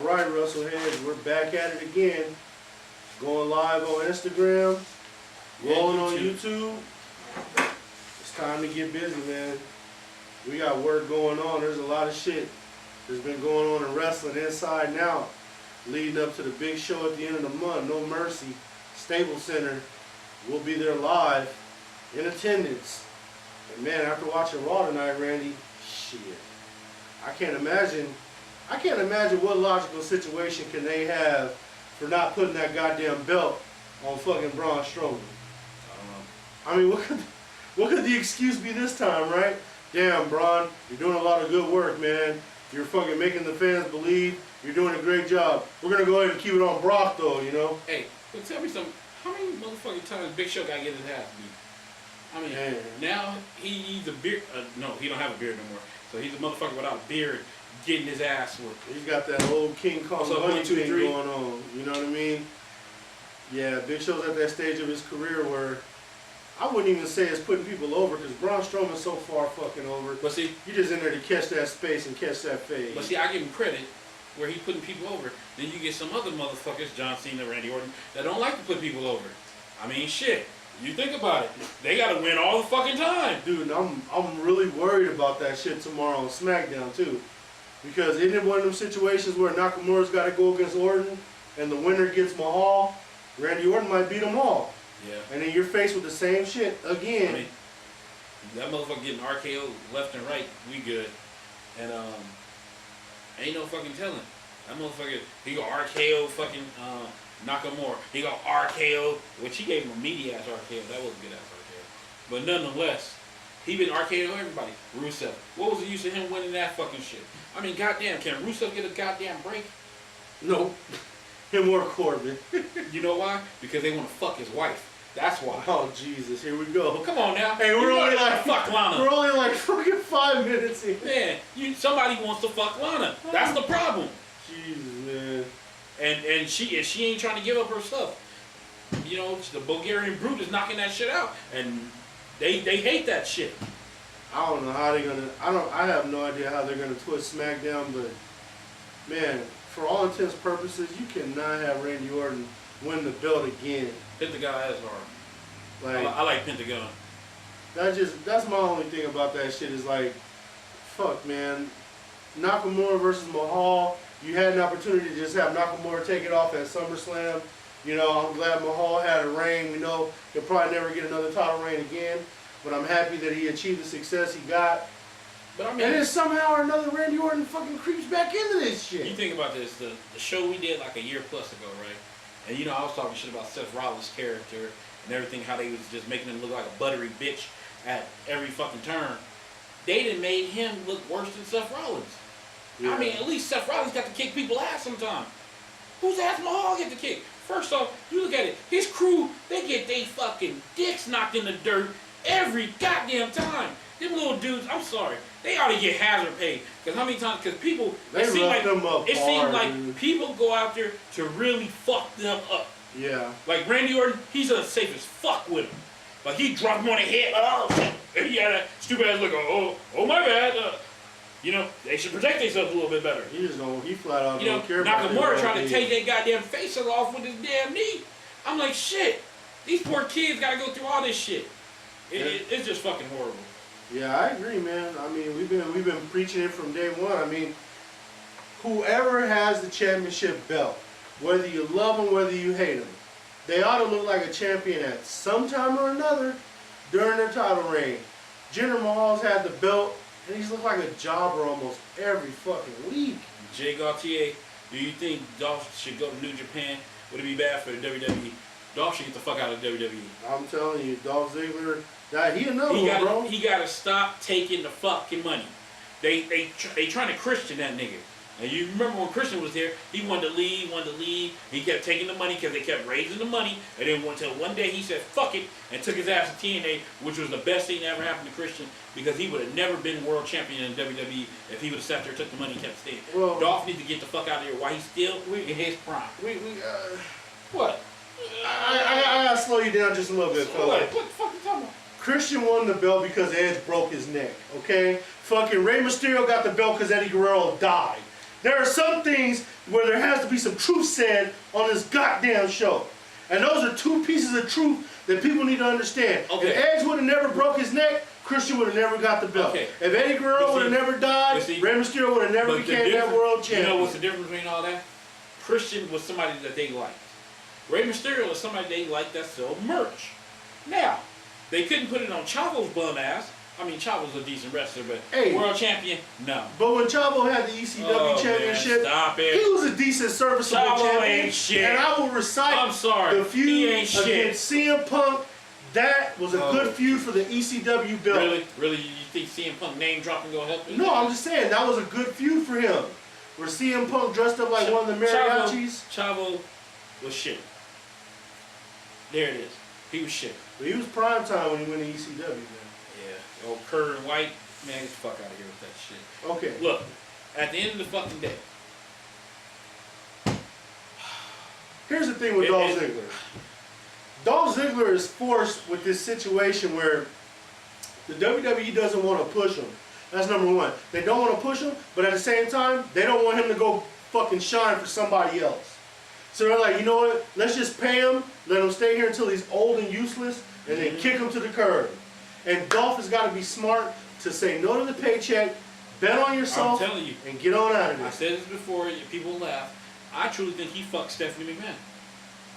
Alright, Wrestleheads, we're back at it again. Going live on Instagram, rolling on YouTube. It's time to get busy, man. We got work going on. There's a lot of shit that's been going on in wrestling inside and out. Leading up to the big show at the end of the month, No Mercy, Staples Center. We'll be there live, in attendance. And man, after watching Raw tonight, Randy, shit. I can't imagine what logical situation can they have for not putting that goddamn belt on fucking Braun Strowman. I mean, what could the excuse be this time, right? Damn, Braun, you're doing a lot of good work, man. You're fucking making the fans believe you're doing a great job. We're gonna go ahead and keep it on Brock, though, you know. Hey, but tell me something. How many motherfucking times Big Show gotta get his ass beat? I mean, man. Now he's a beard. No, he don't have a beard no more. So he's a motherfucker without a beard getting his ass whooped. He's got that old King Kong bunny thing going on. You know what I mean? Yeah, Big Show's at that stage of his career where I wouldn't even say it's putting people over because Braun Strowman's so far fucking over. But see, you're just in there to catch that space and catch that fade. But see, I give him credit where he's putting people over. Then you get some other motherfuckers, John Cena, Randy Orton, that don't like to put people over. I mean, shit. You think about it. They gotta win all the fucking time. Dude, I'm really worried about that shit tomorrow on SmackDown too. Because isn't it one of them situations where Nakamura's gotta go against Orton and the winner gets Mahal? Randy Orton might beat them all. Yeah. And then you're faced with the same shit again. I mean, that motherfucker getting RKO left and right, we good. And ain't no fucking telling. That motherfucker, he go RKO fucking Nakamura. He got RKO, which he gave him a meaty ass RKO. That was a good ass RKO. But nonetheless, he been RKO everybody. Rusev. What was the use of him winning that fucking shit? I mean, goddamn, can Rusev get a goddamn break? No. Him or Corbin. You know why? Because they want to fuck his wife. That's why. Oh Jesus, here we go. Come on now. Hey, we're only like fuck Lana. We're only like fucking 5 minutes in. Man, somebody wants to fuck Lana. That's the problem. Jesus, man. And she ain't trying to give up her stuff. You know, the Bulgarian brute is knocking that shit out, and they hate that shit. I don't know how they're gonna. I have no idea how they're gonna twist SmackDown, but man, for all intents and purposes, you cannot have Randy Orton win the belt again. Pentagon ass hard. Like I like Pentagon. That's my only thing about that shit is like, fuck, man. Nakamura versus Mahal. You had an opportunity to just have Nakamura take it off at SummerSlam. You know, I'm glad Mahal had a reign. We know he'll probably never get another title reign again, but I'm happy that he achieved the success he got. But I mean, and then somehow or another, Randy Orton fucking creeps back into this shit. You think about this, the show we did like a year plus ago, right? And you know, I was talking shit about Seth Rollins' character and everything, how they was just making him look like a buttery bitch at every fucking turn. They done made him look worse than Seth Rollins. Yeah. I mean, at least Seth Rollins got to kick people's ass sometimes. Whose ass Mahal get to kick? First off, you look at it, his crew, they get they fucking dicks knocked in the dirt every goddamn time. Them little dudes, I'm sorry, they ought to get hazard pay. Because how many times, because people, it seems like people go out there to really fuck them up. Yeah. Like Randy Orton, he's safe as fuck with him. Like he dropped him on the head, like, oh shit. And he had a stupid ass look, oh my bad. You know, they should protect themselves a little bit better. He flat out don't care about Nakamura trying to take that goddamn face off with his damn knee. I'm like, shit, these poor kids gotta go through all this shit. It's just fucking horrible. Yeah, I agree, man. I mean, we've been preaching it from day one. I mean, whoever has the championship belt, whether you love them, whether you hate them, they ought to look like a champion at some time or another during their title reign. Jinder Mahal's had the belt, and he's looked like a jobber almost every fucking week. Jay Gauthier, do you think Dolph should go to New Japan? Would it be bad for the WWE? Dolph should get the fuck out of WWE. I'm telling you, Dolph Ziggler, he another one, bro. He gotta stop taking the fucking money. They trying to Christian that nigga. And you remember when Christian was there, he wanted to leave. He kept taking the money because they kept raising the money. And then until one day he said, fuck it, and took his ass to TNA, which was the best thing that ever happened to Christian because he would have never been world champion in WWE if he would have sat there, took the money, and kept staying. Well, Dolph needs to get the fuck out of here while he's still in his prime. What? I gotta slow you down just a little bit, fella. What the fuck are you talking about? Christian won the belt because Edge broke his neck, okay? Fucking Rey Mysterio got the belt because Eddie Guerrero died. There are some things where there has to be some truth said on this goddamn show. And those are two pieces of truth that people need to understand. Okay. If Edge would have never broke his neck, Christian would have never got the belt. Okay. If Eddie Guerrero would have never died, Rey Mysterio would have never became that world champion. You know what's the difference between all that? Christian was somebody that they liked. Rey Mysterio was somebody they liked that sold merch. Now, they couldn't put it on Chavo's bum ass. I mean, Chavo's a decent wrestler, but world champion, no. But when Chavo had the ECW championship, he was a decent, serviceable champion. Ain't shit. And I will recite the feud against CM Punk. That was a good feud for the ECW belt. Really? You think CM Punk name dropping gonna help him? No, I'm just saying that was a good feud for him. Where CM Punk dressed up like one of the mariachis. Chavo was shit. There it is. He was shit. But he was prime time when he went to ECW, man. Yeah. Old Kerr and White, man, get the fuck out of here with that shit. Okay. Look, at the end of the fucking day. Here's the thing with Dolph Ziggler. Dolph Ziggler is forced with this situation where the WWE doesn't want to push him. That's number one. They don't want to push him, but at the same time, they don't want him to go fucking shine for somebody else. So they're like, you know what? Let's just pay him, let him stay here until he's old and useless, and then kick him to the curb. And Dolph has got to be smart to say no to the paycheck, bet on yourself, I'm telling you, and get on out of there. I said this before, people laugh. I truly think he fucked Stephanie McMahon.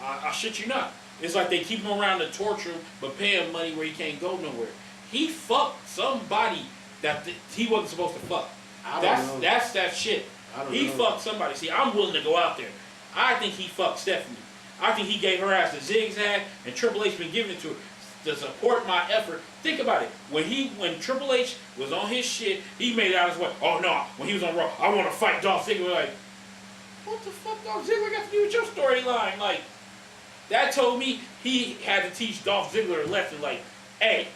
I shit you not. It's like they keep him around to torture him, but pay him money where he can't go nowhere. He fucked somebody that he wasn't supposed to fuck. That's that shit. He fucked somebody. See, I'm willing to go out there. I think he fucked Stephanie. I think he gave her ass a zigzag, and Triple H been giving it to her to support my effort. Think about it. When Triple H was on his shit, he made it out his way. Oh no, when he was on Raw, I want to fight Dolph Ziggler. Like, what the fuck Dolph Ziggler got to do with your storyline? Like, that told me he had to teach Dolph Ziggler a lesson. Like, hey,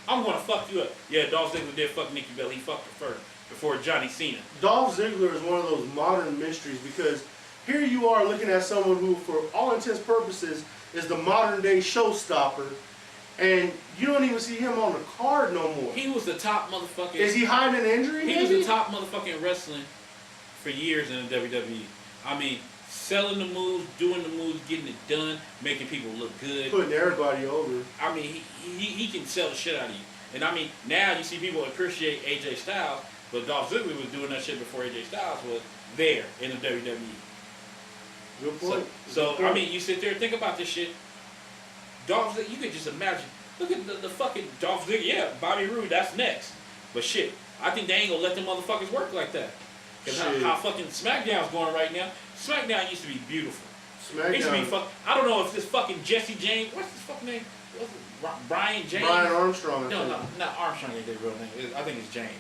I'm gonna fuck you up. Yeah, Dolph Ziggler did fuck Nikki Bella. He fucked her first before Johnny Cena. Dolph Ziggler is one of those modern mysteries because here you are looking at someone who, for all intents and purposes, is the modern day showstopper, and you don't even see him on the card no more. He was the top motherfucker. Is he hiding an injury? He was the top motherfucker in wrestling for years in the WWE. I mean, selling the moves, doing the moves, getting it done, making people look good. Putting everybody over. I mean, he can sell the shit out of you. And I mean, now you see people appreciate AJ Styles, but Dolph Ziggler was doing that shit before AJ Styles was there in the WWE. Good point. So I mean, you sit there and think about this shit. Dolph Ziggler, you could just imagine. Look at the fucking Dolph Ziggler. Yeah, Bobby Roode, that's next. But shit, I think they ain't gonna let them motherfuckers work like that. Because how fucking SmackDown's going right now. SmackDown used to be beautiful. SmackDown. It used to be I don't know if this fucking Jesse James, what's his fucking name? What's it? Brian James? Brian Armstrong. No, not Armstrong ain't their real name. I think it's James.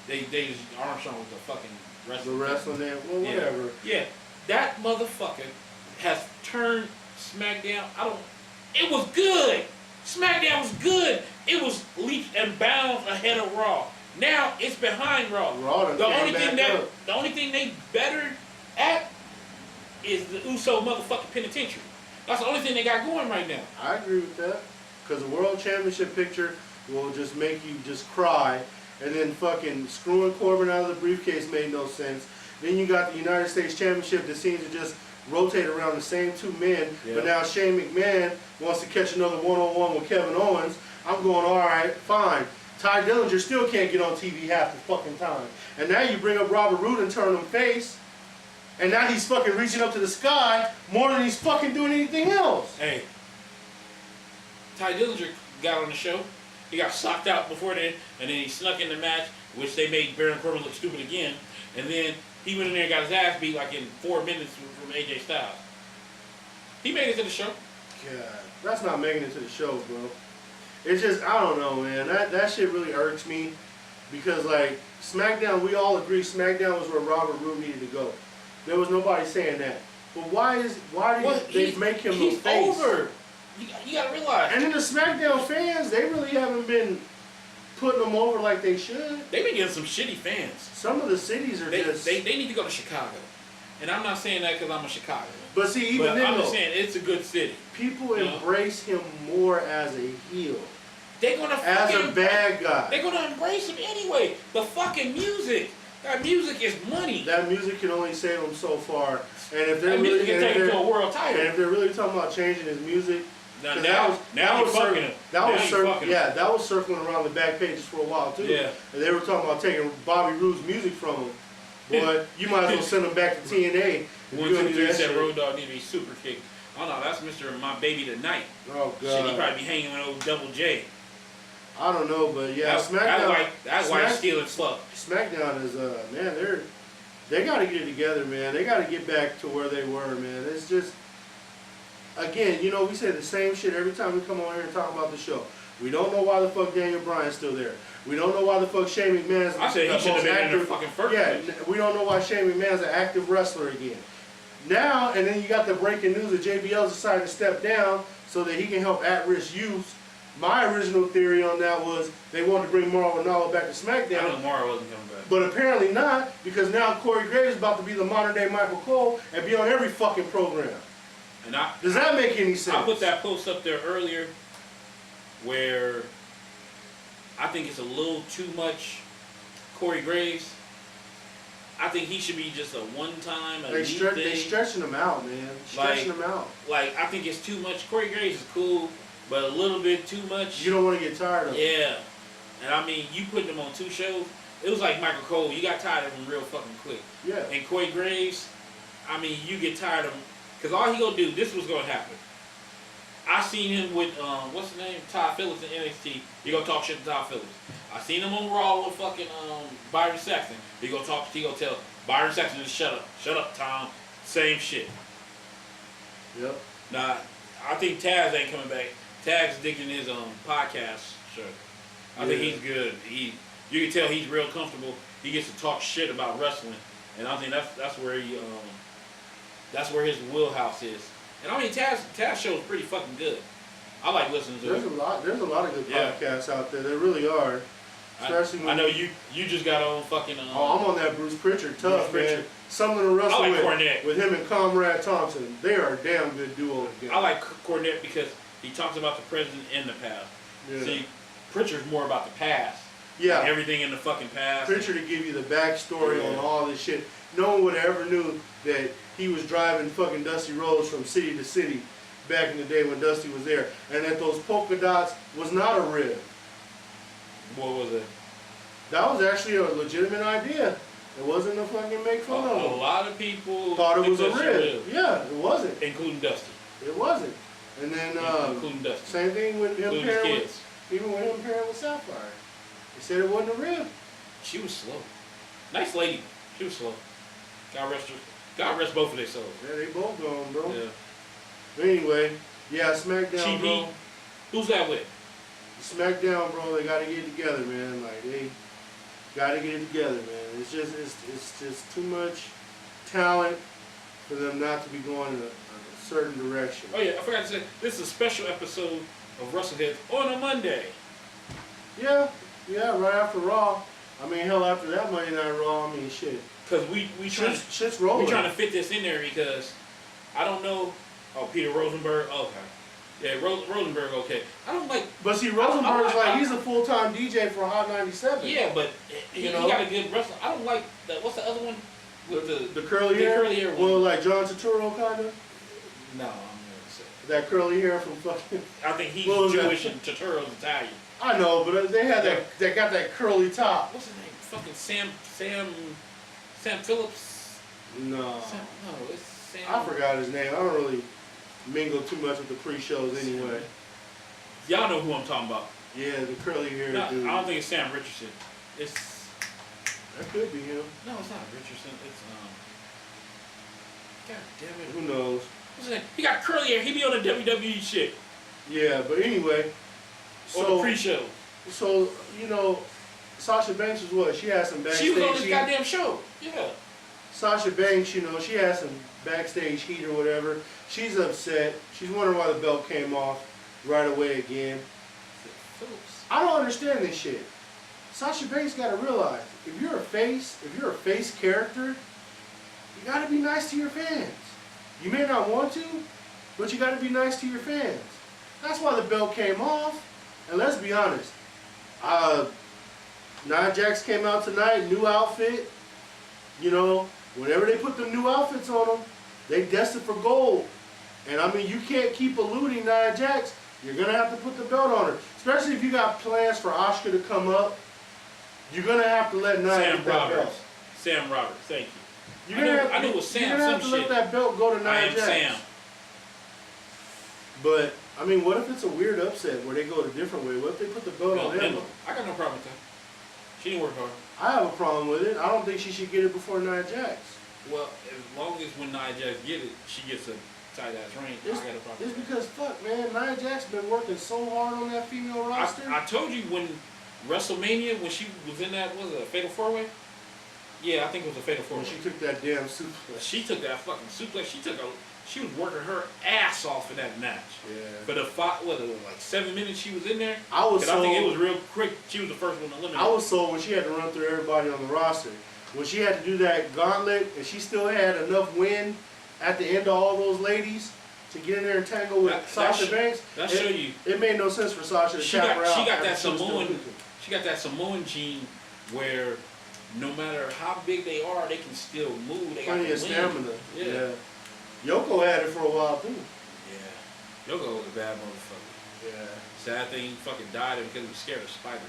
They just, Armstrong was the fucking wrestler. The wrestling name? Well, whatever. Yeah. That motherfucker has turned SmackDown. It was good. SmackDown was good. It was leaps and bounds ahead of Raw. Now it's behind Raw. The only thing they better at is the Uso motherfucking penitentiary. That's the only thing they got going right now. I agree with that. Because the World Championship picture will just make you just cry. And then fucking screwing Corbin out of the briefcase made no sense. Then you got the United States Championship that seems to just rotate around the same two men. Yeah. But now Shane McMahon wants to catch another one-on-one with Kevin Owens. I'm going, all right, fine. Ty Dillinger still can't get on TV half the fucking time. And now you bring up Robert Roode and turn him face. And now he's fucking reaching up to the sky more than he's fucking doing anything else. Hey. Ty Dillinger got on the show. He got socked out before then, and then he snuck in the match, which they made Baron Corbin look stupid again. And then he went in there and got his ass beat like in 4 minutes from AJ Styles. He made it to the show. God, that's not making it to the show, bro. It's just, I don't know, man. That shit really irks me because, like, SmackDown, we all agree SmackDown was where Robert Roode needed to go. There was nobody saying that. But why did they make him the face? He's over. You gotta realize. And then the SmackDown fans, they really haven't been putting them over like they should. They've been getting some shitty fans. Some of the cities are just... They need to go to Chicago. And I'm not saying that because I'm a Chicagoan. But see, even then, I'm just saying it's a good city. People embrace him more as a heel. They're gonna as a bad guy. They're gonna embrace him anyway. The fucking music. That music is money. That music can only save him so far. And if they're That really, music can take him to a world title. and if they're really talking about changing his music, now that was circling around the back pages for a while too. Yeah. And they were talking about taking Bobby Roode's music from him. Boy, you might as well send him back to TNA. 1, 2, 3 said Road Dogg need to be super kicked. Oh no, that's Mr. My Baby Tonight. Oh god. Shit, he probably be hanging with old Double J. I don't know, but yeah, SmackDown. That white stealing fuck. SmackDown is man, they got to get it together, man. They got to get back to where they were, man. It's just, again, you know, we say the same shit every time we come on here and talk about the show. We don't know why the fuck Daniel Bryan's still there. We don't know why the fuck Shane McMahon's I said he should have been in the fucking first place. We don't know why Shane McMahon's an active wrestler again. Now, and then you got the breaking news that JBL's decided to step down so that he can help at-risk youth. My original theory on that was they wanted to bring Mauro Ranallo back to SmackDown. I know Mauro wasn't coming back. But apparently not, because now Corey Graves is about to be the modern-day Michael Cole and be on every fucking program. And does that make any sense? I put that post up there earlier where I think it's a little too much Corey Graves. I think he should be just a one-time, They're stretching him out, man. Stretching him out. Like, I think it's too much. Corey Graves is cool, but a little bit too much. You don't want to get tired of him. Yeah. And I mean, you putting him on 2 shows, it was like Michael Cole. You got tired of him real fucking quick. Yeah. And Corey Graves, I mean, you get tired of him. Because all he gonna do, this was gonna happen. I seen him with, what's his name? Todd Phillips in NXT. He gonna talk shit to Todd Phillips. I seen him on Raw with fucking Byron Saxton. He gonna tell Byron Saxton to shut up, Tom. Same shit. Yep. Nah, I think Taz ain't coming back. Taz's digging his podcast show. I think he's good. You can tell he's real comfortable. He gets to talk shit about wrestling, and I think that's where that's where his wheelhouse is. And I mean, Taz show is pretty fucking good. I like listening to it. There's a lot of good podcasts out there. There really are. Especially I know you just got on fucking. I'm on that Bruce Pritchard tough, man. Something to wrestle with him and Comrade Thompson. They are a damn good duo together. I like Cornette because he talks about the present and the past. Yeah. See, Pritchard's more about the past. Yeah. Like everything in the fucking past. Pritchard to give you the backstory on all this shit. No one would have ever knew that he was driving fucking Dusty Rhodes from city to city back in the day when Dusty was there. And that those polka dots was not a rib. What was it? That was actually a legitimate idea. It wasn't a fucking make fun of him. A lot of people thought it was a rib. Yeah, it wasn't. Including Dusty. It wasn't. And then including Dusty. Same thing with him pairing with Sapphire. They said it wasn't a rib. She was slow. Nice lady. She was slow. God rest her. God rest both of their souls. Yeah, they both gone, bro. Yeah. But anyway, yeah, SmackDown, bro. Who's that with? SmackDown, bro. They gotta get it together, man. Like they gotta get it together, man. It's just too much talent for them not to be going in a certain direction. Oh yeah, I forgot to say this is a special episode of Wrestleheads on a Monday. Yeah, right after Raw. I mean, hell, after that Monday Night Raw, I mean, shit. Because shit's rolling. We trying to fit this in there because I don't know. Oh, Peter Rosenberg. Okay. Yeah, Rosenberg. Okay. I don't like. But see, Rosenberg's he's a full-time DJ for Hot 97. Yeah, but he got a good wrestler. I don't like that. What's the other one with the curly hair? Curly hair one. Well, like John Turturro, kind of. No, I'm gonna say that curly hair from fucking. I think he's Jewish and Turturro's Italian. I know, but they had that. They got that curly top. What's his name? Fucking Sam Phillips. No. It's Sam. I forgot his name. I don't really mingle too much with the pre-shows anyway. Y'all know who I'm talking about. Yeah, the curly hair dude. I don't think it's Sam Richardson. That could be him. No, it's not Richardson. It's God damn it. Who knows? What's his name? He got curly hair. He be on the WWE shit. Yeah, but anyway. On the pre-show. So, you know, Sasha Banks was what? She had some backstage heat. She was on this heat. goddamn show. Yeah. Sasha Banks, you know, she had some backstage heat or whatever. She's upset. She's wondering why the belt came off right away again. I don't understand this shit. Sasha Banks got to realize, if you're a face character, you got to be nice to your fans. You may not want to, but you got to be nice to your fans. That's why the belt came off. And let's be honest, Nia Jax came out tonight, new outfit, you know, whenever they put the new outfits on them, they destined for gold. And I mean, you can't keep eluding Nia Jax. You're gonna have to put the belt on her, especially if you got plans for Asuka to come up. You're gonna have to let Nia get that belt. Sam Roberts, thank you. You're gonna it was Sam. You're gonna have to let that belt go to Nia Jax. Sam. But I mean, what if it's a weird upset where they go a different way? What if they put the belt on him? I got no problem with that. She didn't work hard. I have a problem with it. I don't think she should get it before Nia Jax. Well, as long as when Nia Jax get it, she gets a tight ass reign. I got a problem. It's because fuck, man, Nia Jax been working so hard on that female roster. I told you when WrestleMania, when she was in that, was it a Fatal 4-Way? Yeah, I think it was a Fatal 4-Way. When she took that damn suplex. She took that fucking suplex. She was working her ass off in that match. Yeah. For the what it was like 7 minutes she was in there. I think it was real quick. She was the first one to eliminate. I was sold when she had to run through everybody on the roster. When she had to do that gauntlet and she still had enough wind at the end of all those ladies to get in there and tangle with Sasha Banks. It made no sense for Sasha to tap her out. She got that Samoan gene where no matter how big they are, they can still move. They got plenty of stamina. Yeah. Yoko had it for a while too. Yeah. Yoko was a bad motherfucker. Yeah. he fucking died because he was scared of spiders.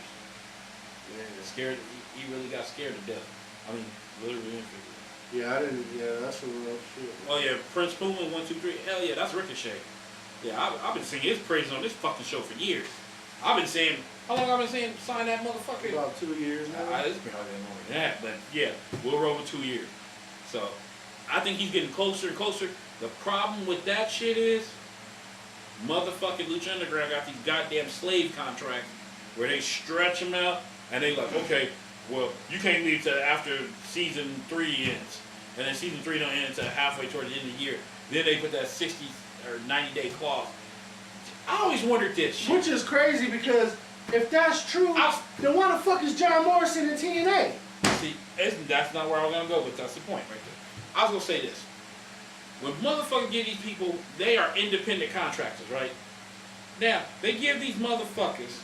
Yeah. He really got scared to death. I mean, literally and figuratively. Yeah, I didn't. Yeah, that's a real shit. Oh yeah, Prince Puma 1, 2, 3. Hell yeah, that's Ricochet. Yeah, I've been singing his praises on this fucking show for years. I've been saying, how long I've been saying sign that motherfucker? About 2 years now. It's been longer than that, but yeah, we'll roll with 2 years. So I think he's getting closer and closer. The problem with that shit is, motherfucking Lucha Underground got these goddamn slave contracts where they stretch them out and they like, okay, well, you can't leave till after season 3 ends. And then season 3 don't end until halfway toward the end of the year. Then they put that 60 or 90-day clause. I always wondered this shit. Which is crazy because if that's true, then why the fuck is John Morrison in TNA? See, that's not where I was going to go, but that's the point right there. I was going to say this. When motherfuckers give these people, they are independent contractors, right? Now, they give these motherfuckers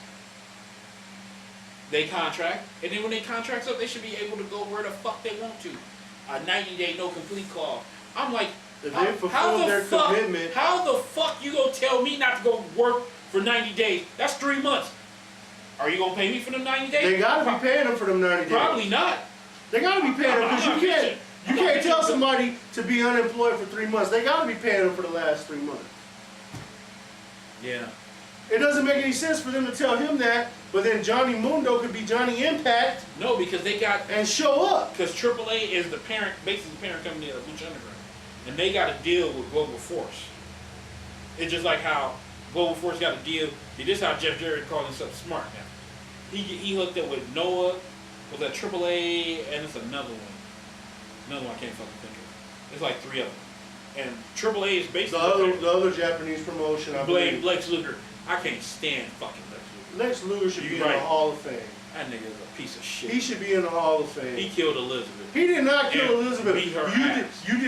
they contract, and then when they contract's up, they should be able to go where the fuck they want to. A 90-day no complete clause. I'm like, how the fuck you gonna tell me not to go work for 90 days? That's 3 months. Are you gonna pay me for them 90 days? They gotta be paying them for them 90 days. Probably not. They gotta be paying them because you can't tell somebody to be unemployed for 3 months. They gotta be paying them for the last 3 months. Yeah. It doesn't make any sense for them to tell him that, but then Johnny Mundo could be Johnny Impact. No, because they got and show up. Because AAA is the parent, basically the parent company of Lucha Underground, and they got a deal with Global Force. It's just like how Global Force got a deal. See, this is how Jeff Jarrett calls himself smart now. He hooked up with Noah, was that AAA, and it's another one. Another one I can't fucking think of. It's like 3 of them. And AAA is basically the other Japanese promotion. I believe. Lex Luger. I can't stand fucking Lex Luger. Lex Luger should be in the Hall of Fame. That nigga is a piece of shit. He should be in the Hall of Fame. He killed Elizabeth. He did not kill Elizabeth. Beat her ass. He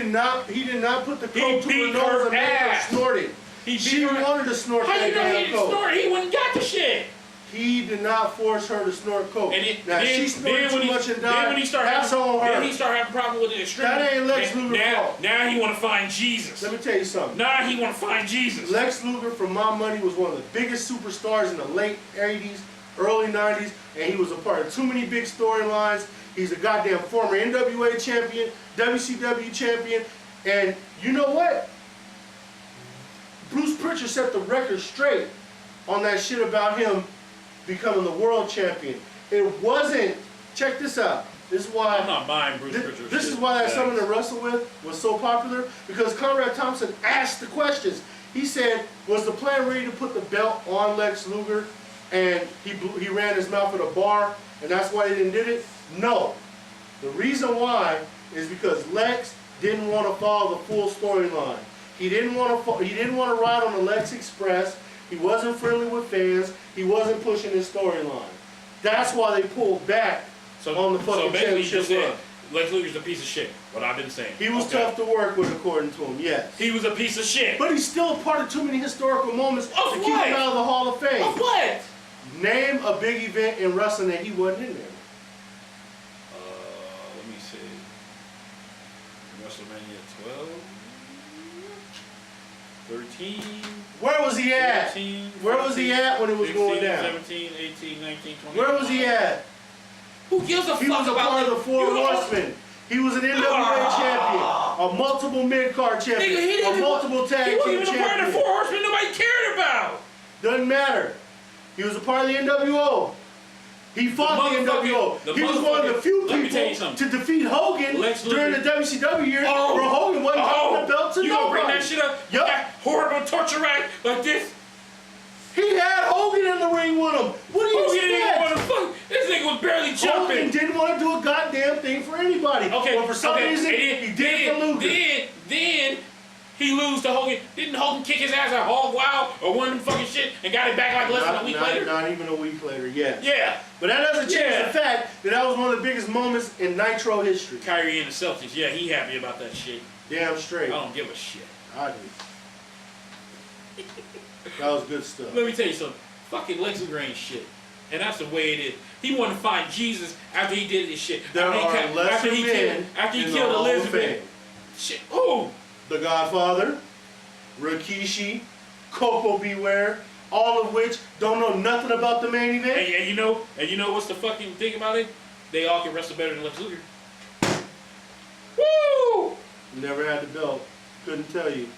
did not put the coke to her nose and make her snort it. She wanted to snort that damn coke. How you know he didn't snort it? He wouldn't got the shit. He did not force her to snort coke. Now she snorted too much and died. Then when he started having problem with it. That ain't Lex Luger's fault. Now he want to find Jesus. Let me tell you something. Now he want to find Jesus. Lex Luger, for my money, was one of the biggest superstars in the late 80s, early 90s, and he was a part of too many big storylines. He's a goddamn former NWA champion, WCW champion, and you know what? Bruce Pritchard set the record straight on that shit about him becoming the world champion. It wasn't, check this out. This is why I'm not buying Bruce Pritchard. This is why that someone to wrestle with was so popular, because Conrad Thompson asked the questions. He said, was the plan ready to put the belt on Lex Luger and he ran his mouth at a bar and that's why they didn't did it? No. The reason why is because Lex didn't want to follow the full storyline. He didn't want to ride on the Lex Express. He wasn't friendly with fans. He wasn't pushing his storyline. That's why they pulled back on the fucking championship run. Lex Luger's a piece of shit, what I've been saying. He was tough to work with, according to him, yes. He was a piece of shit. But he's still a part of too many historical moments to keep him out of the Hall of Fame. Of what? Name a big event in wrestling that he wasn't in there. Let me see. WrestleMania 12, 13. Where was he at? 14, Where was he at when it was 16, going down? 17, 18, 19, 20. Where was he at? Who gives a He fuck was a about part of the Four Horsemen. He was an NWA champion, a multiple mid-card champion, Nigga, a multiple tag He team wasn't even a part of the champion. Four Horsemen nobody cared about. Doesn't matter. He was a part of the NWO. He fought the NWO. He was one of the few people to defeat Hogan during the WCW years where Hogan wasn't holding the belt to you nobody. You gonna bring that shit up? Yup. That horrible torture rack like this? He had Hogan in the ring with him. What do you Hogan didn't even want expect? to fuck. This nigga was barely jumping. Hogan didn't want to do a goddamn thing for anybody. Okay, but for some reason, he did it for Luger. Then he lose to Hogan. Didn't Hogan kick his ass at Hog Wild or one of them fucking shit and got it back like less than a week later? Not even a week later, yes. Yeah. But that doesn't change the fact that was one of the biggest moments in Nitro history. Kyrie and the Celtics, yeah, he happy about that shit. Damn straight. I don't give a shit. I do. That was good stuff. Let me tell you something. Fucking Lex Luger ain't shit. And that's the way it is. He wanted to find Jesus after he did this shit. After he killed Elizabeth. Shit. Who? The Godfather, Rikishi, Coco Beware, all of which don't know nothing about the main event. And you know what's the fucking thing about it? They all can wrestle better than Lex Luger. Woo! Never had the belt. Couldn't tell you.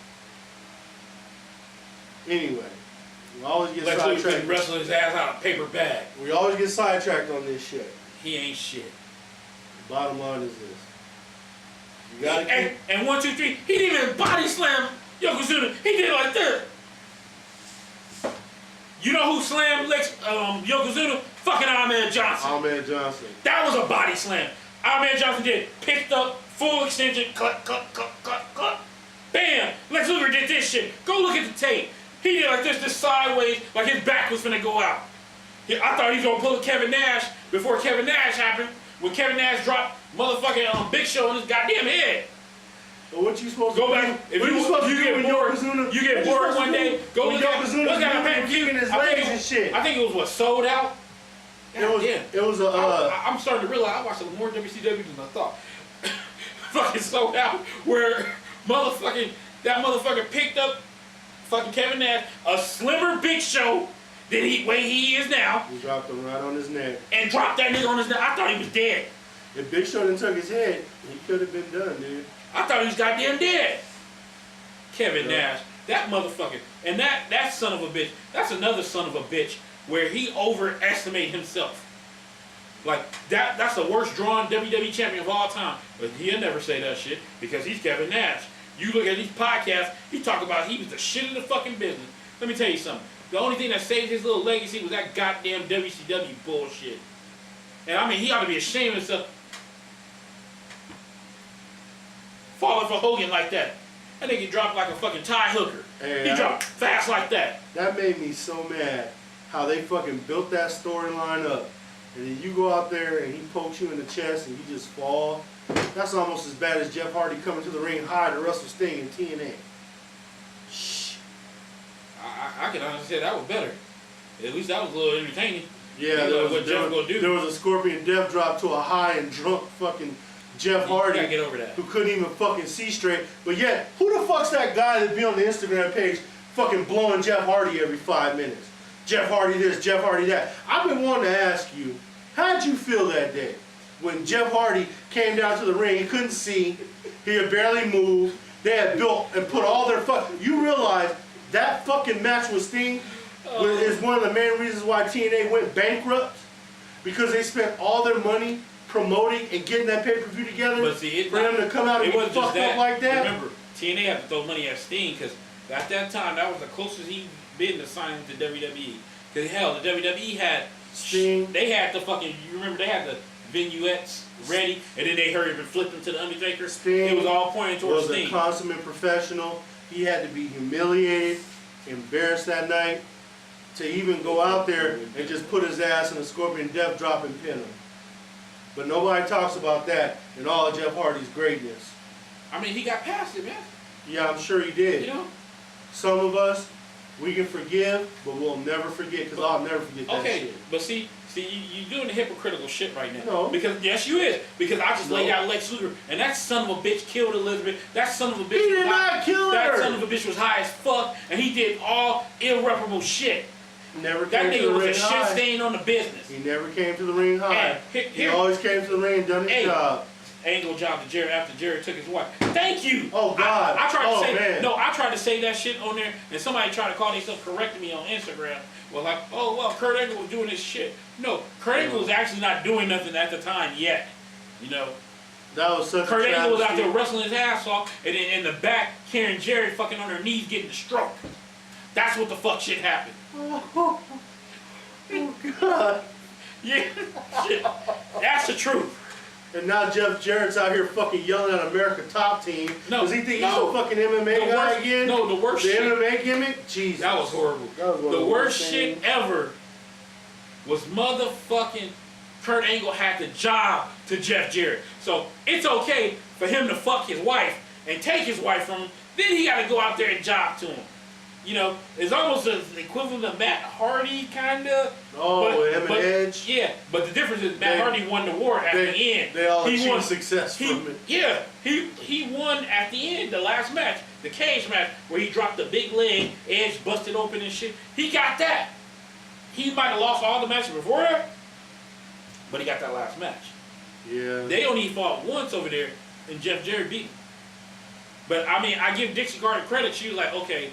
Anyway, we always get Lex Luger's been sidetracked. wrestling his ass out of a paper bag. We always get sidetracked on this shit. He ain't shit. The bottom line is this. You gotta keep... And 1, 2, 3, he didn't even body slam Yokozuna. He did it like that. You know who slammed Yokozuna? Fucking Ahmed Johnson. Ahmed Johnson. That was a body slam. Ahmed Johnson did. Picked up, full extension, cut. Bam! Lex Luger did this shit. Go look at the tape. He did like this sideways, like his back was finna go out. I thought he was gonna pull a Kevin Nash before Kevin Nash happened. When Kevin Nash dropped motherfucking Big Show on his goddamn head. Well, what you supposed to go do? back. If you get bored one day, go look at his legs and shit. I think it was what, Sold Out? It was a I'm starting to realize I watched more WCW than I thought. Fucking Sold Out, where that motherfucker picked up fucking Kevin Nash, a slimmer Big Show than way he is now. He dropped him right on his neck. And dropped that nigga on his neck. I thought he was dead. If Big Show didn't took his head, he could have been done, dude. I thought he was goddamn dead. Kevin Nash, that motherfucker, and that son of a bitch, that's another son of a bitch where he overestimated himself. Like, that's the worst drawn WWE champion of all time. But he'll never say that shit because he's Kevin Nash. You look at these podcasts, he talk about he was the shit in the fucking business. Let me tell you something. The only thing that saved his little legacy was that goddamn WCW bullshit. And I mean, he ought to be ashamed of himself. Falling for Hogan like that. That nigga dropped like a fucking tie hooker. He dropped fast like that. That made me so mad how they fucking built that storyline up. And then you go out there and he pokes you in the chest and you just fall. That's almost as bad as Jeff Hardy coming to the ring high to wrestle Sting in TNA. Shh. I can honestly say that was better. At least that was a little entertaining. Yeah, there was a Scorpion Death drop to a high and drunk fucking Jeff Hardy. You gotta get over that. Who couldn't even fucking see straight. But yet, who the fuck's that guy that be on the Instagram page fucking blowing Jeff Hardy every 5 minutes? Jeff Hardy this, Jeff Hardy that. I've been wanting to ask you, how'd you feel that day? When Jeff Hardy came down to the ring, he couldn't see, he had barely moved, they had built and put all their you realize that fucking match with Sting is one of the main reasons why TNA went bankrupt? Because they spent all their money promoting and getting that pay-per-view together. But see, for them to come out and get fucked up like that. Remember, TNA had to throw money at Sting because at that time, that was the closest he'd been to signing to WWE. Because hell, the WWE had Sting. They had the fucking, you remember they had the vignettes ready, and then they hurried and flipped them to the Undertaker. Sting it was all pointing towards Sting. Was a consummate professional. He had to be humiliated, embarrassed that night, to even go out there and just put his ass in a Scorpion Death drop and pin him. But nobody talks about that in all of Jeff Hardy's greatness. I mean, he got past it, man. Yeah, I'm sure he did. You know? Some of us, we can forgive, but we'll never forget, because I'll never forget that shit. But see See, you doing the hypocritical shit right now. No. Because, yes, you is. Because I just laid out Lex Luger, and that son of a bitch killed Elizabeth. That son of a bitch. He did not kill her. That son of a bitch was high as fuck, and he did all irreparable shit. Never that came to the nigga was ring a high. shit stain on the business. He never came to the ring high. He always came to the ring and done his job. Angle job to Jerry after Jerry took his wife. Thank you. Oh God. I tried to say man. no. I tried to say that shit on there, and somebody tried to call themselves correcting me on Instagram. Well, like, oh well, Kurt Angle was doing this shit. No, Kurt Angle was actually not doing nothing at the time yet. You know. That was such Kurt a Angle was out there travesty. wrestling his ass off, and then in the back, carrying Jerry fucking on her knees, getting the stroke. That's what the fuck shit happened. Oh God. Yeah, shit. That's the truth. And now Jeff Jarrett's out here fucking yelling at America Top Team. No, Does he think he's a fucking MMA guy again? No, the worst the shit. MMA gimmick? Jesus. That was horrible. That was the worst shit ever was motherfucking Kurt Angle had the job to Jeff Jarrett. So it's okay for him to fuck his wife and take his wife from him. Then he got to go out there and job to him. You know, it's almost the equivalent of Matt Hardy, kind of. Oh, him and Edge? Yeah, but the difference is Matt Hardy won the war at the end. They all achieved success from it. Yeah, he won at the end, the last match, the cage match, where he dropped the big leg, Edge busted open and shit. He got that. He might have lost all the matches before that, but he got that last match. Yeah. They only fought once over there, and Jeff Jarrett beat him. But, I mean, I give Dixie Carter credit. She was like, okay,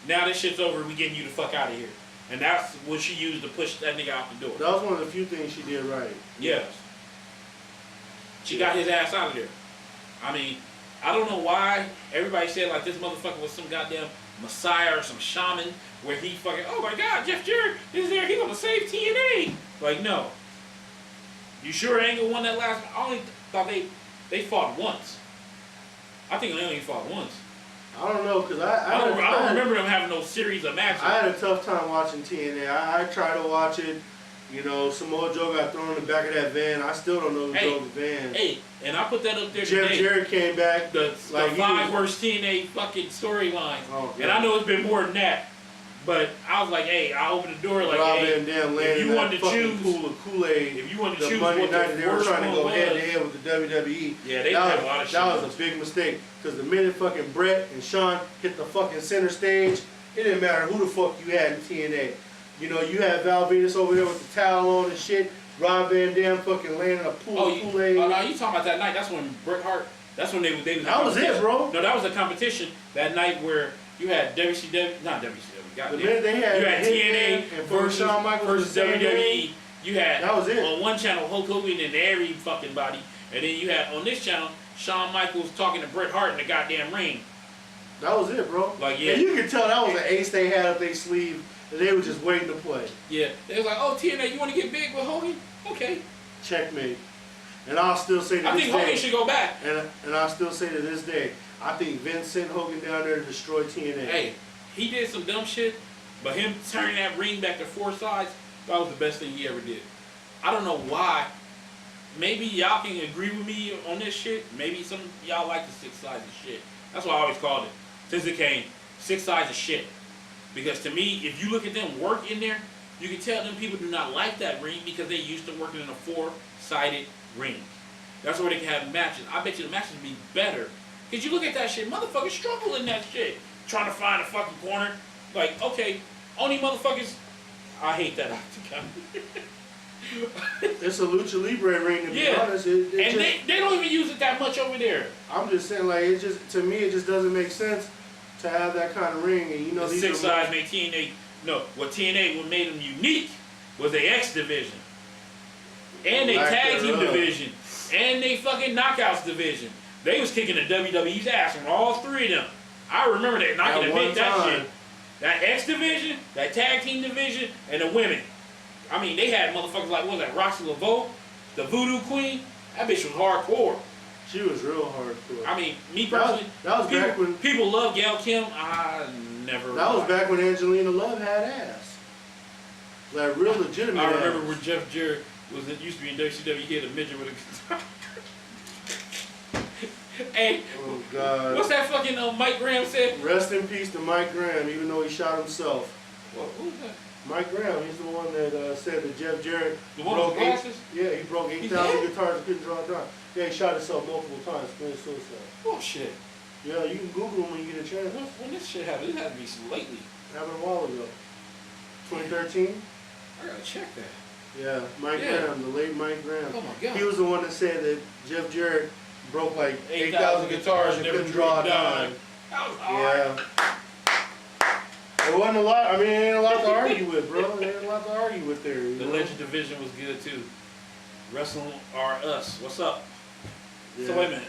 now this shit's over, we getting you the fuck out of here. And that's what she used to push that nigga out the door. That was one of the few things she did right. Yes. She got his ass out of there. I mean, I don't know why everybody said like this motherfucker was some goddamn messiah or some shaman where he fucking, oh my God, Jeff Jarrett is there, he gonna save TNA. Like, no. You sure Angle won that last? I only thought they fought once. I think they only fought once. I don't know, because I don't remember them having no series of matches. I had a tough time watching TNA. I tried to watch it. You know, Samoa Joe got thrown in the back of that van. I still don't know who drove the van. Hey, and I put that up there Jeff today. Jarrett came back. The 5 worst TNA fucking storylines. Oh, and I know it's been more than that. But I was like, hey, I opened the door like, Rob hey, Van Dam if you wanted to choose pool of Kool-Aid, if you wanted to the choose Monday what night the they were worst trying to go one head to was, head with the WWE. Yeah, they had a lot of shit. That was a big mistake. Because the minute fucking Brett and Sean hit the fucking center stage, it didn't matter who the fuck you had in TNA. You know, you had Val Venus over there with the towel on and shit. Rob Van Dam fucking laying in a pool of Kool-Aid. Oh, no, you talking about that night. That's when Bret Hart, that's when they was That was it, bro. No, that was a competition that night where you had not WCW, the minute they had, you had TNA versus Shawn Michaels versus WWE. You had that was it. On one channel Hulk Hogan and every fucking body, and then you had on this channel Shawn Michaels talking to Bret Hart in the goddamn ring. That was it, bro. Like, yeah. And you could tell that was an ace they had up their sleeve, and they were just waiting to play. Yeah, they was like, oh, TNA, you want to get big with Hogan? Okay. Checkmate. And I'll still say to this day. I think Hogan should go back. And I'll still say to this day, I think Vince sent Hogan down there to destroy TNA. Hey, he did some dumb shit, but him turning that ring back to 4 sides, that was the best thing he ever did. I don't know why. Maybe y'all can agree with me on this shit. Maybe some of y'all like the 6 sides of shit. That's what I always called it. Since it came, 6 sides of shit. Because to me, if you look at them work in there, you can tell them people do not like that ring because they used to working in a 4-sided ring. That's where they can have matches. I bet you the matches would be better. Because you look at that shit, motherfuckers struggle in that shit. Trying to find a fucking corner. Like, okay, only motherfuckers... I hate that octagon. It's a lucha libre ring, to be honest. And they don't even use it that much over there. I'm just saying, like, it just, to me, it just doesn't make sense to have that kind of ring. And you know, the 6 sides made TNA. No, what TNA what made them unique was the X division, and they tag team division, and they fucking knockouts division. They was kicking the WWE's ass on all 3 of them. I remember that. And I can admit that shit. That X division, that tag team division, and the women. I mean, they had motherfuckers like, what was that, Roxy Laveau, the Voodoo Queen? That bitch was hardcore. She was real hardcore. I mean, me personally, that was back when people love Gail Kim. I never. That was back when Angelina Love had ass. Like real legitimate. I remember when Jeff Jarrett used to be in WCW. He had a midget with a guitar. Hey, oh God. What's that fucking Mike Graham said? Rest in peace to Mike Graham, even though he shot himself. Well, who's that? Mike Graham, he's the one that said that Jeff Jarrett The one with the glasses? Yeah, he broke 8,000 guitars and couldn't draw a dime. Yeah, he shot himself multiple times, committed suicide. Oh shit. Yeah, you can Google him when you get a chance. When this shit happened, it had to be lately. Happened a while ago. 2013? I gotta check that. Yeah, Mike Graham, the late Mike Graham. Oh my god. He was the one that said that Jeff Jarrett broke like 8,000 guitars and couldn't draw a dime. That was hard. Yeah. It wasn't a lot. I mean, it ain't a lot to argue with, bro. It ain't a lot to argue with there. The Legend division was good too. Wrestling are us. What's up? Yeah. So wait a minute.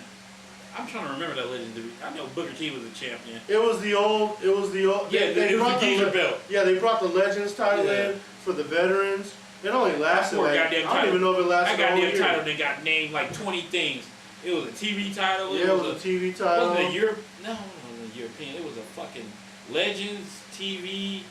I'm trying to remember that Legend division. I know Booker T was a champion. It was the old. Yeah, it was the geezer belt. Yeah, they brought the Legends title Yeah. in for the veterans. It only lasted like, I don't even know if it lasted That a whole goddamn year. title then got named like 20 things. It was a TV title. Yeah, it was a TV title. Wasn't it Europe? No, it wasn't European. It was a fucking Legends TV.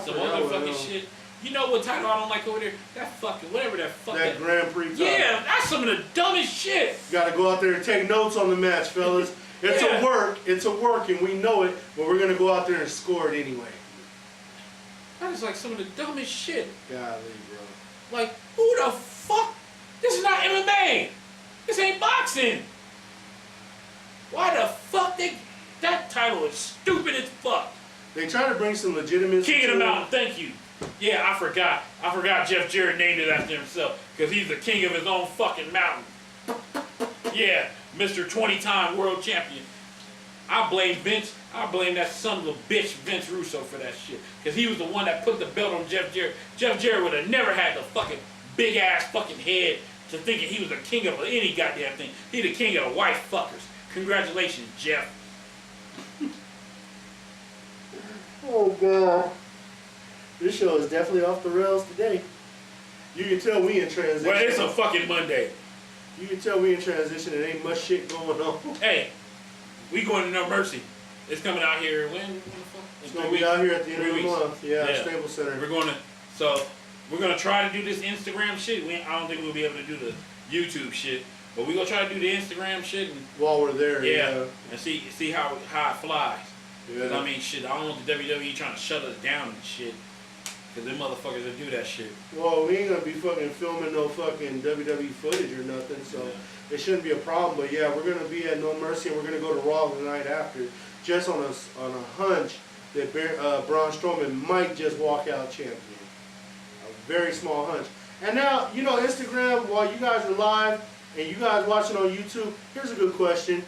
Some other fucking shit. You know what title I don't like over there? That fucking, whatever that fucking. That Grand Prix title. Yeah, that's some of the dumbest shit. Gotta go out there and take notes on the match, fellas. It's a work, and we know it, but we're gonna go out there and score it anyway. That is like some of the dumbest shit. Golly, bro. Like, who the fuck? This is not MMA. This ain't boxing. Why the fuck that title is stupid as fuck. They try to bring some legitimacy. King of the Mountain, thank you. Yeah, I forgot. I forgot Jeff Jarrett named it after himself. Because he's the king of his own fucking mountain. Yeah, Mr. 20-time world champion. I blame Vince. I blame that son of a bitch, Vince Russo, for that shit. Because he was the one that put the belt on Jeff Jarrett. Jeff Jarrett would have never had the fucking big-ass fucking head to thinking he was the king of any goddamn thing. He the king of the white fuckers. Congratulations, Jeff. Oh, God. This show is definitely off the rails today. You can tell we in transition. Well, it's a fucking Monday. You can tell we in transition. There ain't much shit going on. Hey, we going to No Mercy. It's coming out here when the fuck? It's going to be out here at the end of the month. Yeah, Staples Center. We're going to try to do this Instagram shit. I don't think we'll be able to do the YouTube shit. But we're going to try to do the Instagram shit. And, while we're there, and see how it flies. Yeah. I mean, shit, I don't want the WWE trying to shut us down and shit. Because them motherfuckers that do that shit. Well, we ain't going to be fucking filming no fucking WWE footage or nothing, so it shouldn't be a problem. But yeah, we're going to be at No Mercy, and we're going to go to Raw the night after, just on a hunch that Braun Strowman might just walk out champion. A very small hunch. And now, you know, Instagram, while you guys are live and you guys watching on YouTube, here's a good question.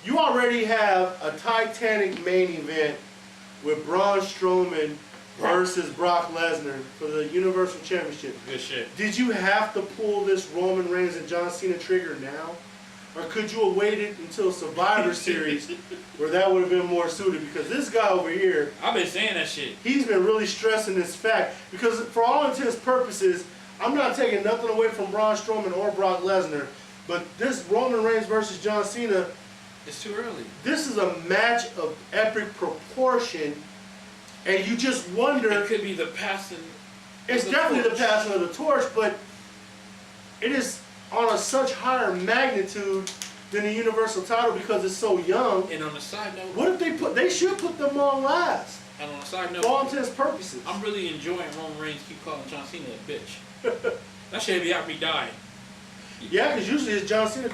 You already have a Titanic main event with Braun Strowman versus Brock Lesnar for the Universal Championship. Good shit. Did you have to pull this Roman Reigns and John Cena trigger now? Or could you have waited until Survivor Series where that would have been more suited? Because this guy over here, I've been saying that shit. He's been really stressing this fact. Because for all intents and purposes, I'm not taking nothing away from Braun Strowman or Brock Lesnar. But this Roman Reigns versus John Cena, it's too early. This is a match of epic proportion. And you just wonder. It could be the passing. It's definitely the passing of the torch, but it is on a such higher magnitude than the Universal title because it's so young. And on the side note, what if they should put them on last? And on the side note, for all intents and purposes. I'm really enjoying Roman Reigns keep calling John Cena a bitch. That shit be out me dying. Yeah, because usually it's John Cena